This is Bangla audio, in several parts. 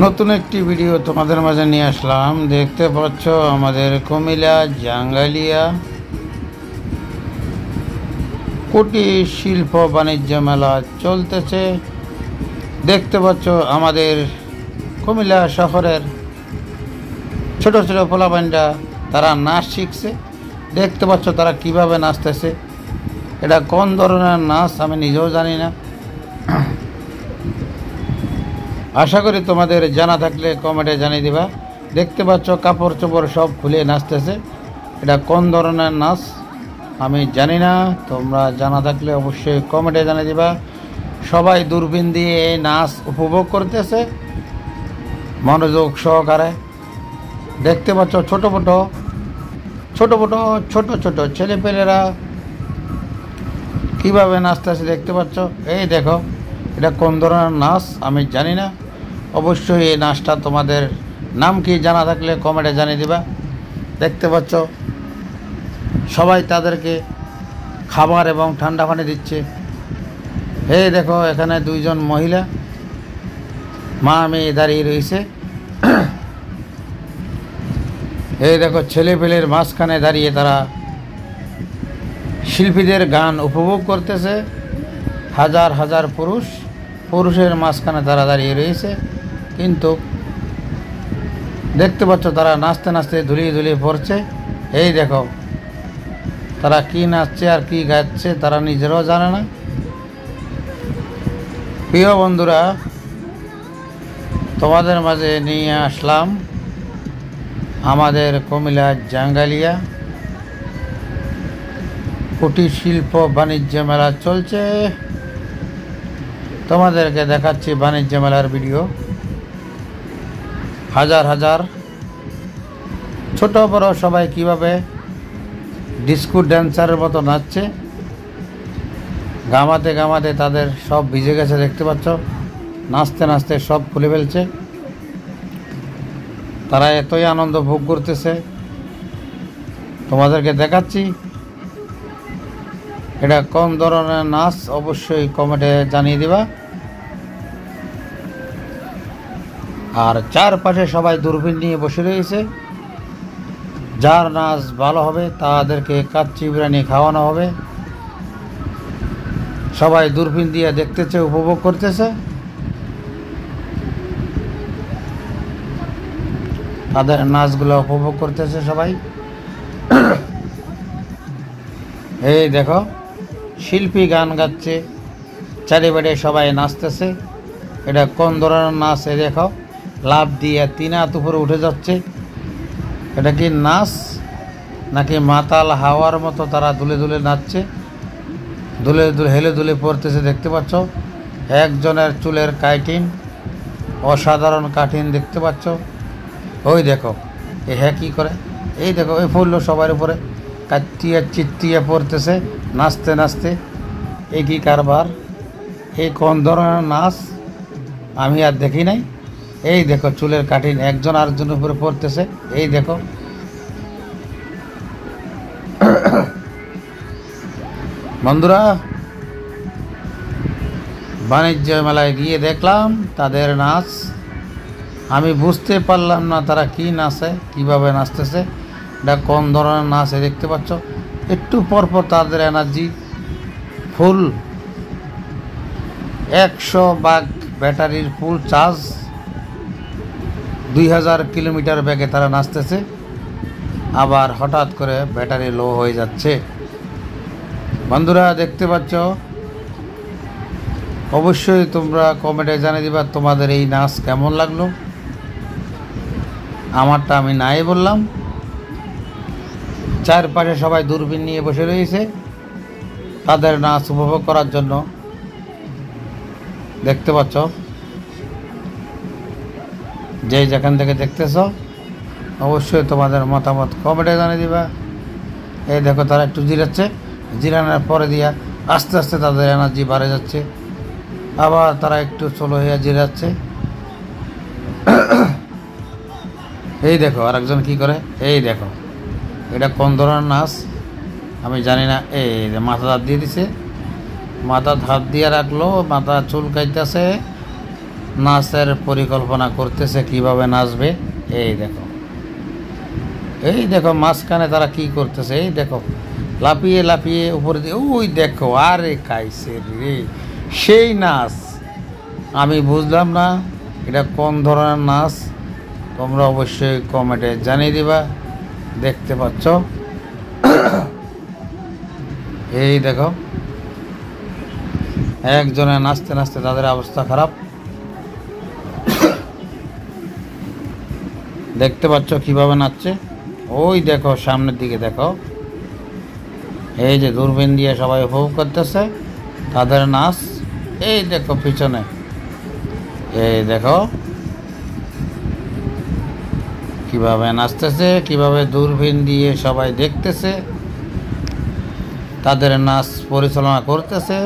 নতুন একটি ভিডিও তোমাদের মাঝে নিয়ে আসলাম। দেখতে পাচ্ছ আমাদের কুমিল্লা জাঙ্গালিয়া কুটির শিল্প বাণিজ্য মেলা চলতেছে। দেখতে পাচ্ছ আমাদের কুমিল্লা শহরের ছোট ছোট পোলাপাইনরা তারা নাচ শিখছে। দেখতে পাচ্ছ তারা কিভাবে নাচতেছে। এটা কোন ধরনের নাচ আমি নিজেও জানি না। আশা করি তোমাদের জানা থাকলে কমেন্টে জানিয়ে দিবা। দেখতে পাচ্ছ কাপড় চোপড় সব খুলে নাচতেছে। এটা কোন ধরনের নাচ আমি জানি না, তোমরা জানা থাকলে অবশ্যই কমেন্টে জানিয়ে দিবা। সবাই দূরবীন দিয়ে এই নাচ উপভোগ করতেছে মনোযোগ সহকারে। দেখতে পাচ্ছ ছোট ছোট ছেলেপেলেরা কীভাবে নাচতেছে দেখতে পাচ্ছ। এই দেখো, এটা কোন ধরনের নাচ আমি জানি না। অবশ্যই এই নাচটা তোমাদের নাম কি জানা থাকলে কমেন্টে জানিয়ে দিবা। দেখতে পাচ্ছ সবাই তাদেরকে খাবার এবং ঠান্ডা পানি দিচ্ছে। এই দেখো, এখানে দুইজন মহিলা মা মেয়ে দাঁড়িয়ে রয়েছে। এই দেখো, ছেলেপেলের মাঝখানে দাঁড়িয়ে তারা শিল্পীদের গান উপভোগ করতেছে। হাজার হাজার পুরুষের মাঝখানে তারা দাঁড়িয়ে রয়েছে, কিন্তু দেখতে পাচ্ছ তারা নাচতে নাচতে ধুলিয়ে পড়ছে। এই দেখো, তারা কি নাচছে আর কি গাচ্ছে তারা নিজেরাও জানে না। প্রিয় বন্ধুরা, তোমাদের মাঝে নিয়ে আসলাম আমাদের কুমিল্লা জাঙ্গালিয়া কুটির শিল্প বাণিজ্য মেলা চলছে। তোমাদেরকে দেখাচ্ছি বাণিজ্য মেলার ভিডিও। হাজার হাজার ছোট বড় সবাই কিভাবে ডিস্কো ড্যান্সারের মতো নাচছে। গামাতে তাদের সব ভিজে গেছে। দেখতে পাচ্ছ নাচতে নাচতে সব খুলে ফেলছে। তারা এতই আনন্দ ভোগ করতেছে, তোমাদেরকে দেখাচ্ছি। এটা কোন ধরনের নাচ অবশ্যই কমেন্টে জানিয়ে দিবা। আর চারপাশে সবাই দূরবীন নিয়ে বসে রয়েছে। যার নাচ ভালো হবে তাদেরকে কাচ্চি বিরিয়ানি খাওয়ানো হবে। সবাই দূরবীন দিয়ে দেখতেছে, উপভোগ করতেছে। তাদের নাচগুলো উপভোগ করতেছে সবাই। এই দেখো, শিল্পী গান গাচ্ছে, চারিবাড়ি সবাই নাচতেছে। এটা কোন ধরনের নাচ? এ দেখো, লাফ দিয়ে 3 হাত উপরে উঠে যাচ্ছে। এটা কি নাচ নাকি মাতাল হাওয়ার মতো তারা দুলে নাচছে, হেলে দুলে পড়তেছে। দেখতে পাচ্ছ একজনের চুলের কাটিং অসাধারণ কাটিং দেখতে পাচ্ছ। ওই দেখো এ হ্যাঁ কী করে, এই দেখো এই ফুললো সবার উপরে কাটিয়ে চিত্তিয়ে পড়তেছে নাচতে নাচতে। এই কী কারবার, এই কোন ধরনের নাচ আমি আর দেখি নাই। এই দেখো চুলের কাটিং একজন আরেকজনের উপরে পড়তেছে। এই দেখো, বন্ধুরা বাণিজ্য মেলায় গিয়ে দেখলাম তাদের নাচ। আমি বুঝতে পারলাম না তারা কি নাচে, কিভাবে নাচতেছে, এটা কোন ধরনের নাচ দেখতে পাচ্ছ। একটু পরপর তাদের এনার্জি ফুল, 100 ভাগ ব্যাটারির ফুল চার্জ, 2000 কিলোমিটার বেগে তারা নাচতেছে। আবার হঠাৎ করে ব্যাটারি লো হয়ে যাচ্ছে। বন্ধুরা দেখতে পাচ্ছ, অবশ্যই তোমরা কমেন্টে জানিয়ে দিবা তোমাদের এই নাচ কেমন লাগলো। আমারটা আমি নাই বললাম। চারপাশে সবাই দূরবীন নিয়ে বসে রয়েছে তাদের নাচ উপভোগ করার জন্য। দেখতে পাচ্ছ, যে যেখান থেকে দেখতেছ অবশ্যই তোমাদের মতামত কমেন্টে জানিয়ে দিবা। এই দেখো, তারা একটু জিরানোর পরে দিয়া আস্তে আস্তে তাদের এনার্জি বাড়ে যাচ্ছে। আবার তারা একটু চলো হইয়া জিরাচ্ছে। এই দেখো আরেকজন কি করে। এই দেখো, এটা কোন ধরনের নাচ আমি জানি না। এই মাথা হাত দিয়ে দিছে, মাথা হাত দিয়ে রাখলো, মাথা চুল কাইতেছে। নাচের পরিকল্পনা করতেছে, কিভাবে নাচবে। এই দেখো মাঝখানে তারা কি করতেছে, এই দেখো লাফিয়ে লাফিয়ে উপরে দিয়ে, ওই দেখো, আরে খাইছে রে সেই নাচ। আমি বুঝলাম না এটা কোন ধরনের নাচ, তোমরা অবশ্যই কমেন্টে জানিয়ে দিবা। দেখতে পাচ্ছ, এই দেখো একজনে নাচতে নাচতে তাদের অবস্থা খারাপ। দেখতে পাচ্ছ কিভাবে নাচছে, ওই দেখো সামনের দিকে দেখো, এই যে দূরবীন দিয়ে সবাই উপভোগ করতেছে তাদের নাচ। এই দেখো পিছনে, এই দেখো কিভাবে নাচতেছে, কিভাবে দূরবীন দিয়ে সবাই দেখতেছে, তাদের নাচ পরিচালনা করতেছে।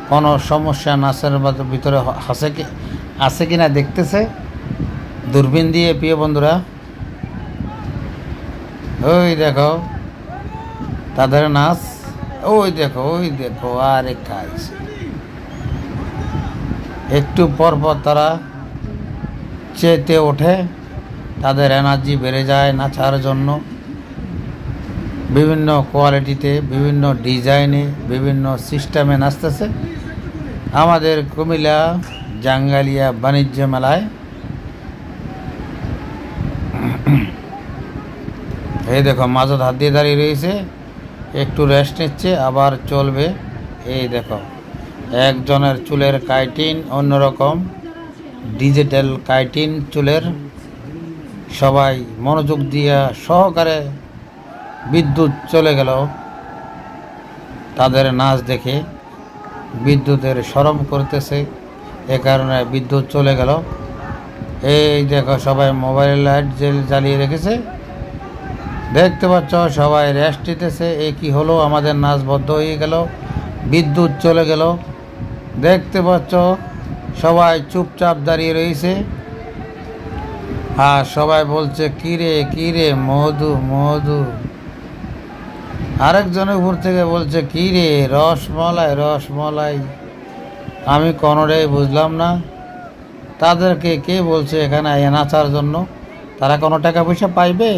কোনো সমস্যা নাচের ভিতরে আছে কিনা দেখতেছে দূরবীন দিয়ে। প্রিয় বন্ধুরা, ওই দেখো তাদের নাচ, ওই দেখো আরে খাইছে। একটু পর পর তারা চেতে ওঠে, তাদের এনার্জি বেড়ে যায় নাচার জন্য। বিভিন্ন কোয়ালিটিতে, বিভিন্ন ডিজাইনে, বিভিন্ন সিস্টেমে নাচতেছে আমাদের কুমিল্লা জাঙ্গালিয়া বাণিজ্য মেলায়। এই দেখো মাঝে হাত দিয়ে দাঁড়িয়ে রয়েছে, একটু রেস্ট নিচ্ছে, আবার চলবে। এই দেখো একজনের চুলের কাটিং অন্যরকম, ডিজিটাল কাটিং চুলের। সবাই মনোযোগ দিয়ে সহকারে, বিদ্যুৎ চলে গেল তাদের নাচ দেখে, বিদ্যুতের শরম করতেছে, এ কারণে বিদ্যুৎ চলে গেল। এই দেখো সবাই মোবাইল লাইট জ্বালিয়ে রেখেছে, দেখতে পাচ্ছ সবাই রেস্ট নিতেছে। এ কি হলো, আমাদের নাচ বন্ধ হয়ে গেল, বিদ্যুৎ চলে গেল। দেখতে পাচ্ছ সবাই চুপচাপ দাঁড়িয়ে রয়েছে, আর সবাই বলছে কিরে মধু মধু। আরেকজনের উপর থেকে বলছে কিরে রসমলাই রসমলাই। আমি কোনোটাই বুঝলাম না, তাদেরকে কে বলছে এখানে এ নাচার জন্য? তারা কোনো টাকা পয়সা পাইবে?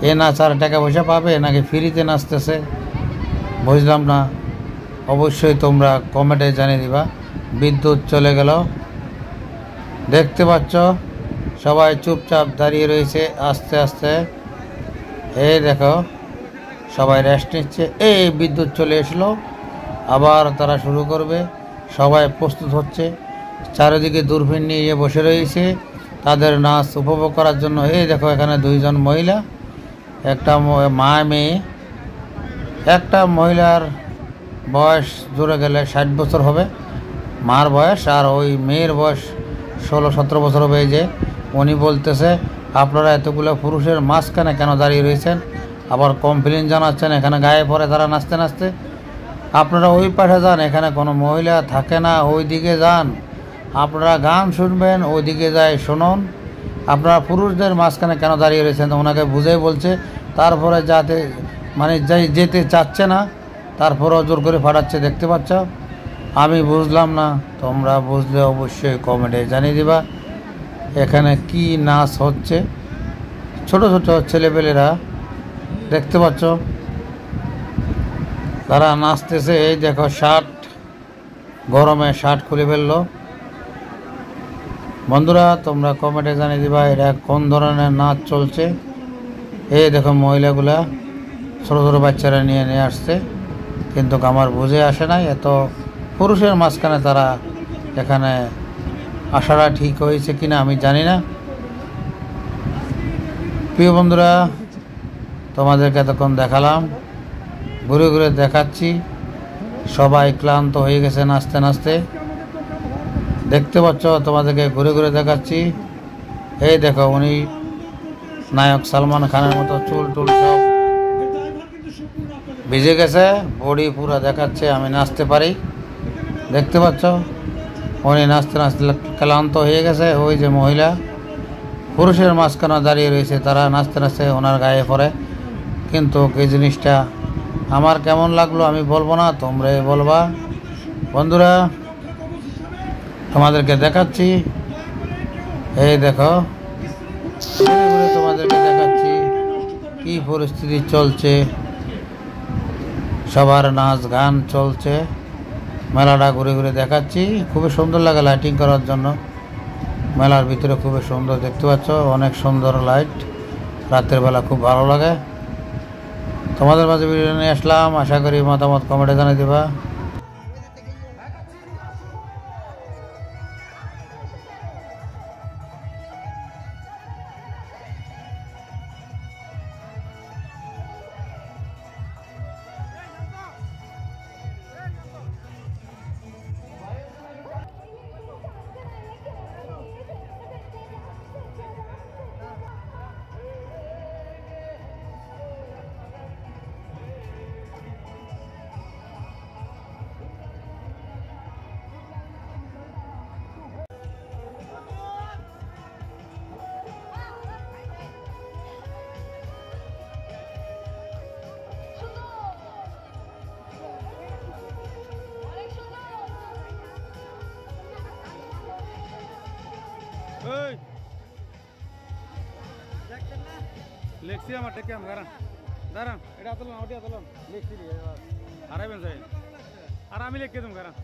এ নাচার টাকা পয়সা পাবে নাকি ফ্রিতে নাচতেছে? বুঝলাম না, অবশ্যই তোমরা কমেন্টে জানিয়ে দিবা। বিদ্যুৎ চলে গেল, দেখতে পাচ্ছ সবাই চুপচাপ দাঁড়িয়ে রয়েছে। আস্তে আস্তে এই দেখো সবাই রেস্ট নিচ্ছে। এই বিদ্যুৎ চলে এসলো, আবার তারা শুরু করবে। সবাই প্রস্তুত হচ্ছে, চারিদিকে দূরবীন নিয়ে বসে রয়েছে তাদের নাচ উপভোগ করার জন্য। এই দেখো এখানে দুইজন মহিলা, একটা মা মেয়ে। একটা মহিলার বয়স জুড়ে গেলে 60 বছর হবে মার বয়স, আর ওই মেয়ের বয়স 16-17 বছর হবে। এই যে উনি বলতেছে আপনারা এতগুলো পুরুষের মাঝখানে কেন দাঁড়িয়ে রয়েছেন, আবার কমপ্লেন জানাচ্ছেন এখানে গায়ে পড়ে তারা নাচতে নাচতে। আপনারা ওই পাশে যান, এখানে কোনো মহিলা থাকে না, ওই দিকে যান। আপনারা গান শুনবেন, ওইদিকে যাই শুনুন। আপনারা পুরুষদের মাঝখানে কেন দাঁড়িয়ে রয়েছেন, ওনাকে বুঝেই বলছে। তারপরে যাতে মানে যেতে চাচ্ছে না, তারপরেও জোর করে ফাটাচ্ছে। দেখতে পাচ্ছ, আমি বুঝলাম না, তোমরা বুঝলে অবশ্যই কমেন্টে জানিয়ে দিবা এখানে কি নাচ হচ্ছে। ছোট ছোট ছেলেপেলেরা দেখতে পাচ্ছ তারা নাচতেছে। এই দেখো শার্ট, গরমে শার্ট খুলে ফেললো। বন্ধুরা তোমরা কমেন্টে জানিয়ে দিবা এটা কোন ধরনের নাচ চলছে। এই দেখো মহিলাগুলা ছোটো ছোটো বাচ্চারা নিয়ে আসছে, কিন্তু আমার বুঝে আসে নাই এত পুরুষের মাঝখানে তারা এখানে আসাটা ঠিক হয়েছে কিনা আমি জানি না। প্রিয় বন্ধুরা তোমাদেরকে এতক্ষণ দেখালাম, ঘুরে ঘুরে দেখাচ্ছি। সবাই ক্লান্ত হয়ে গেছে নাচতে নাচতে, দেখতে পাচ্ছ তোমাদেরকে ঘুরে ঘুরে দেখাচ্ছি। এই দেখো উনি নায়ক সালমান খানের মতো চুল টুল সব ভিজে গেছে, বডি পুরো দেখাচ্ছে আমি নাচতে পারি। দেখতে পাচ্ছ উনি নাচতে নাচতে ক্লান্ত হয়ে গেছে। ওই যে মহিলা পুরুষের মাঝখানে দাঁড়িয়ে রয়েছে, তারা নাচতে নাচতে ওনার গায়ে পড়ে। কিন্তু এই জিনিসটা আমার কেমন লাগলো আমি বলবো না, তোমরাই বলবা। বন্ধুরা তোমাদেরকে দেখাচ্ছি। এই দেখো, ঘুরে ঘুরে তোমাদেরকে দেখাচ্ছি কি পরিস্থিতি চলছে। সবার নাচ গান চলছে, মেলাটা ঘুরে ঘুরে দেখাচ্ছি। খুবই সুন্দর লাগে লাইটিং করার জন্য। মেলার ভিতরে খুবই সুন্দর দেখতে পাচ্ছ, অনেক সুন্দর লাইট, রাতের বেলা খুব ভালো লাগে। তোমাদের মাঝে ভিডিও নিয়ে আসলাম, আশা করি মতামত কমেন্টে জানিয়ে দেবা। লেখছি আমার ডেকে দাঁড়ান দাঁড়ান, এটা তুলুন ওটা তুলুন, লিখছি হারাইবেন যাই আর আমি লিখে দেবো দাঁড়ান।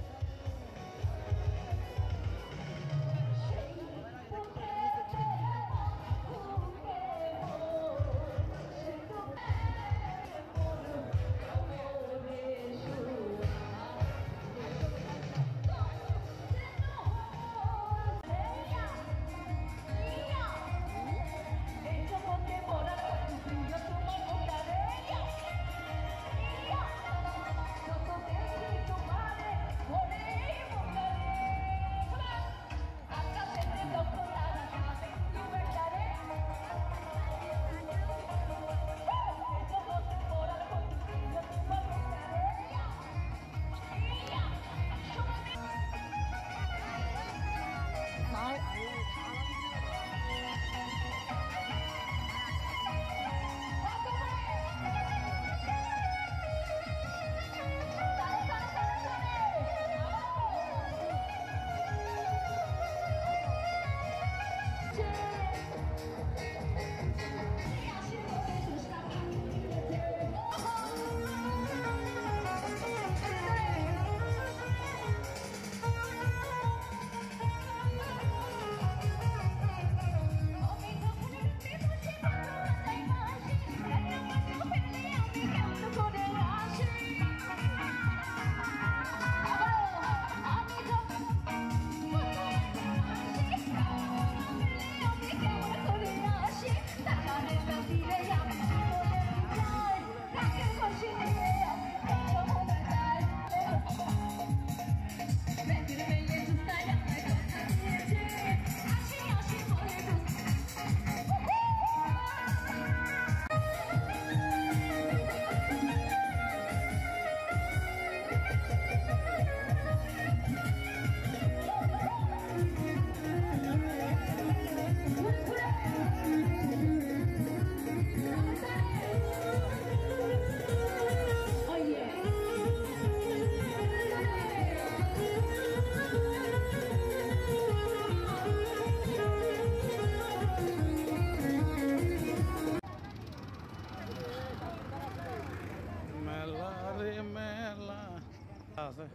আছে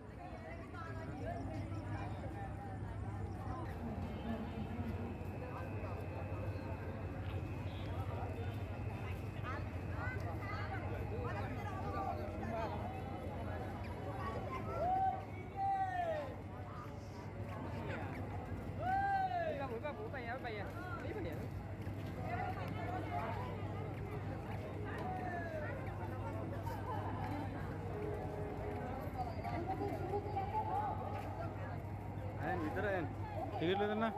ভিতরে টিকিট লেন না।